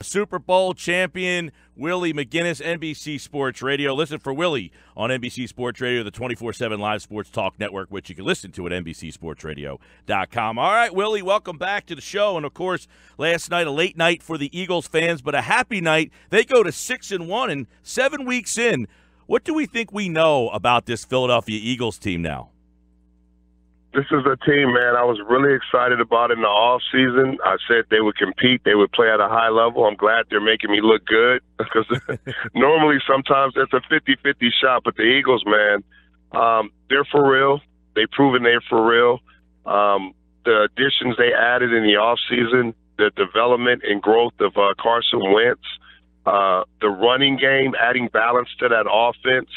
Super Bowl champion Willie McGinest, NBC Sports Radio. Listen for Willie on NBC Sports Radio, the 24/7 live sports talk network, which you can listen to at NBCSportsRadio.com. All right, Willie, welcome back to the show. And, of course, last night, a late night for the Eagles fans, but a happy night. They go to 6-1, and 7 weeks in, what do we think we know about this Philadelphia Eagles team now? This is a team, man, I was really excited about in the offseason. I said they would compete. They would play at a high level. I'm glad they're making me look good because normally sometimes it's a 50-50 shot. But the Eagles, man, they're for real. They've proven they're for real. The additions they added in the offseason, the development and growth of Carson Wentz, the running game, adding balance to that offense,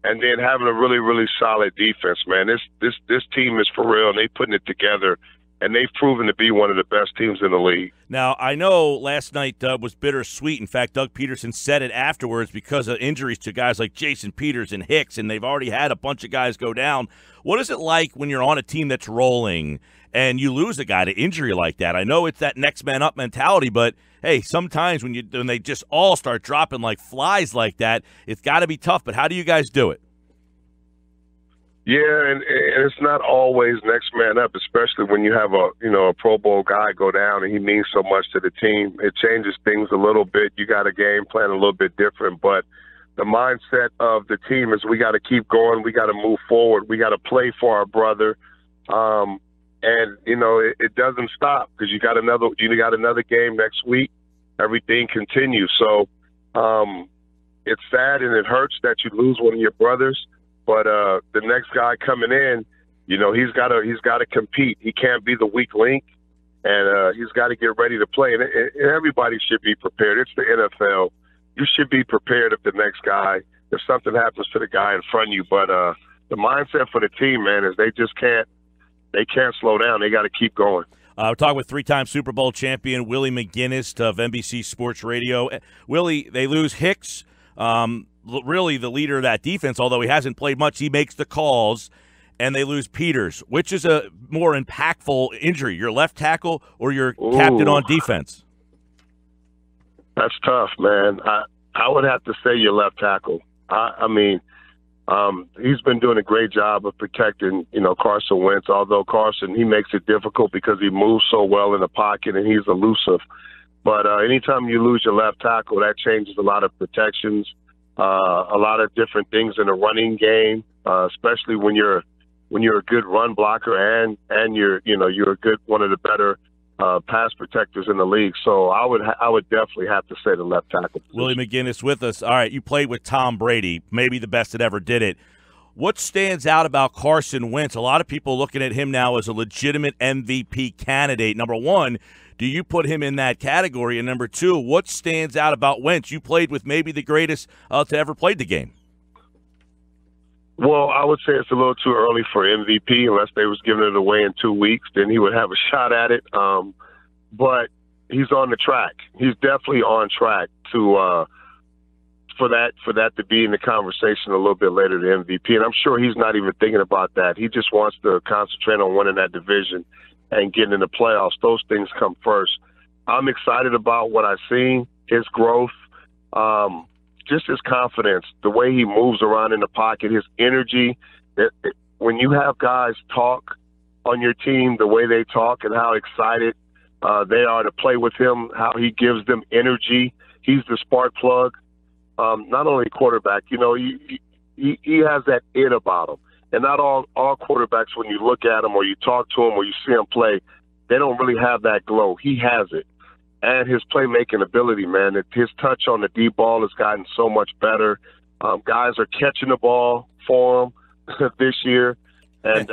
and then having a really, really solid defense, man. This team is for real, and they're putting it together, and they've proven to be one of the best teams in the league. Now, I know last night was bittersweet. In fact, Doug Peterson said it afterwards because of injuries to guys like Jason Peters and Hicks, and they've already had a bunch of guys go down. What is it like when you're on a team that's rolling and you lose a guy to injury like that? I know it's that next man up mentality, but hey, sometimes when they just all start dropping like flies like that, it's got to be tough. But how do you guys do it? Yeah, and it's not always next man up, especially when you have a Pro Bowl guy go down and he means so much to the team. It changes things a little bit. You got a game plan a little bit different, but the mindset of the team is we got to keep going. We got to move forward. We got to play for our brother. And it doesn't stop because you got another game next week. Everything continues. So it's sad and it hurts that you lose one of your brothers. But the next guy coming in, he's got to compete. He can't be the weak link, and he's got to get ready to play. And everybody should be prepared. It's the NFL. You should be prepared if if something happens to the guy in front of you. But the mindset for the team, man, is they can't slow down. They got to keep going. We're talking with three-time Super Bowl champion Willie McGinest of NBC Sports Radio. Willie, they lose Hicks, really the leader of that defense, although he hasn't played much. He makes the calls, and they lose Peters. Which is a more impactful injury, your left tackle or your captain on defense? That's tough, man. I would have to say your left tackle. He's been doing a great job of protecting, Carson Wentz, although Carson, he makes it difficult because he moves so well in the pocket and he's elusive. But anytime you lose your left tackle, that changes a lot of protections, a lot of different things in the running game, especially when you're a good run blocker and you're a good one of the better pass protectors in the league. So I would definitely have to say the left tackle position. Willie McGinest with us. All right, you played with Tom Brady, maybe the best that ever did it. What stands out about Carson Wentz? A lot of people looking at him now as a legitimate MVP candidate. Number one, do you put him in that category? And number two, what stands out about Wentz? You played with maybe the greatest to ever play the game. Well, I would say it's a little too early for MVP unless they was giving it away in 2 weeks. Then he would have a shot at it. But he's on the track. He's definitely on track to for that to be in the conversation a little bit later, the MVP. And I'm sure he's not even thinking about that. He just wants to concentrate on winning that division and getting in the playoffs. Those things come first. I'm excited about what I've seen, his growth. Just his confidence, the way he moves around in the pocket, his energy. When you have guys talk on your team, the way they talk and how excited they are to play with him, how he gives them energy. He's the spark plug. Not only quarterback, he has that it about him. And not all quarterbacks, when you look at him or you talk to him or you see him play, they don't really have that glow. He has it. And his playmaking ability, man, his touch on the deep ball has gotten so much better. Guys are catching the ball for him this year. And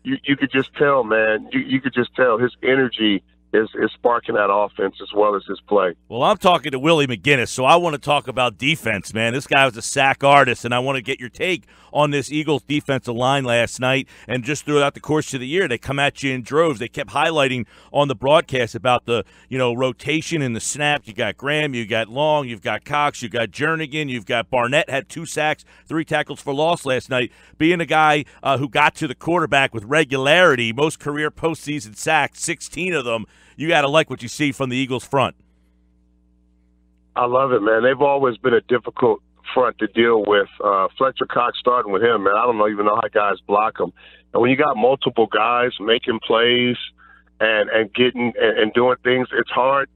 you could just tell, man, you could just tell his energy is sparking that offense as well as his play. Well, I'm talking to Willie McGinest, so I want to talk about defense, man. This guy was a sack artist, and I want to get your take on this Eagles defensive line last night and just throughout the course of the year. They come at you in droves. They kept highlighting on the broadcast about the rotation and the snap. You got Graham, you got Long, you've got Cox, you got Jernigan, you've got Barnett had 2 sacks, 3 tackles for loss last night. Being a guy who got to the quarterback with regularity, most career postseason sacks, 16 of them, you got to like what you see from the Eagles front. I love it, man. They've always been a difficult front to deal with. Fletcher Cox starting with him, man. I don't even know how guys block him. And when you got multiple guys making plays and getting and doing things, it's hard.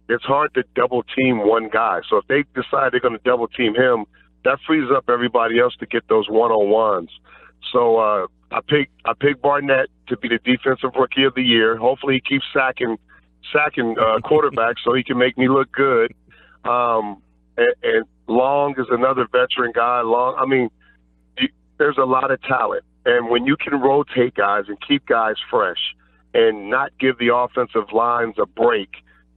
It's hard to double team one guy. So if they decide they're going to double team him, that frees up everybody else to get those one-on-ones. So I picked Barnett to be the defensive rookie of the year. Hopefully he keeps sacking quarterbacks so he can make me look good. And Long is another veteran guy. There's a lot of talent. And when you can rotate guys and keep guys fresh and not give the offensive lines a break,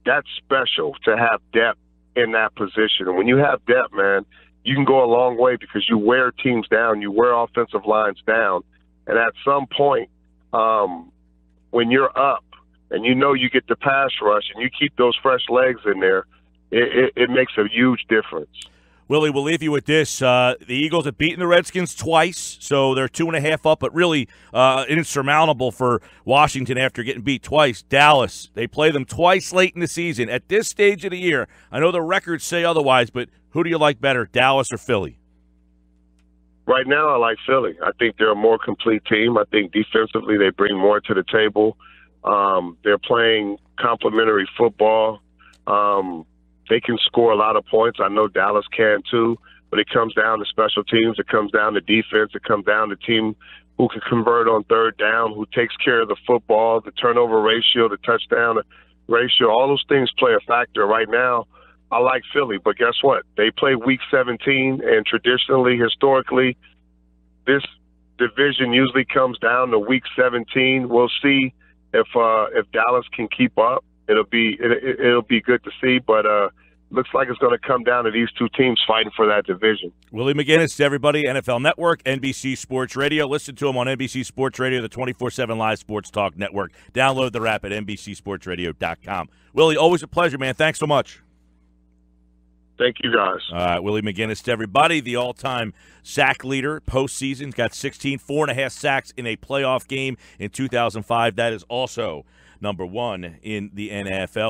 that's special to have depth in that position. And when you have depth, man, you can go a long way because you wear teams down, you wear offensive lines down. And at some point, when you're up and you know you get the pass rush and you keep those fresh legs in there, it makes a huge difference. Willie, we'll leave you with this. The Eagles have beaten the Redskins twice, so they're 2.5 up, but really insurmountable for Washington after getting beat twice. Dallas, they play them twice late in the season. At this stage of the year, I know the records say otherwise, but who do you like better, Dallas or Philly? Right now, I like Philly. I think they're a more complete team. I think defensively they bring more to the table. They're playing complementary football. They can score a lot of points. I know Dallas can too, but it comes down to special teams. It comes down to defense. It comes down to team who can convert on third down, who takes care of the football, the turnover ratio, the touchdown ratio. All those things play a factor. Right now, I like Philly, but guess what? They play Week 17, and traditionally, historically, this division usually comes down to Week 17. We'll see if Dallas can keep up. It'll be good to see, but looks like it's going to come down to these two teams fighting for that division. Willie McGinest, everybody, NFL Network, NBC Sports Radio. Listen to him on NBC Sports Radio, the 24/7 live sports talk network. Download the app at NBCSportsRadio.com. Willie, always a pleasure, man. Thanks so much. Thank you, guys. All right, Willie McGinest, everybody, the all-time sack leader postseason. Got 4.5 sacks in a playoff game in 2005. That is also number one in the NFL.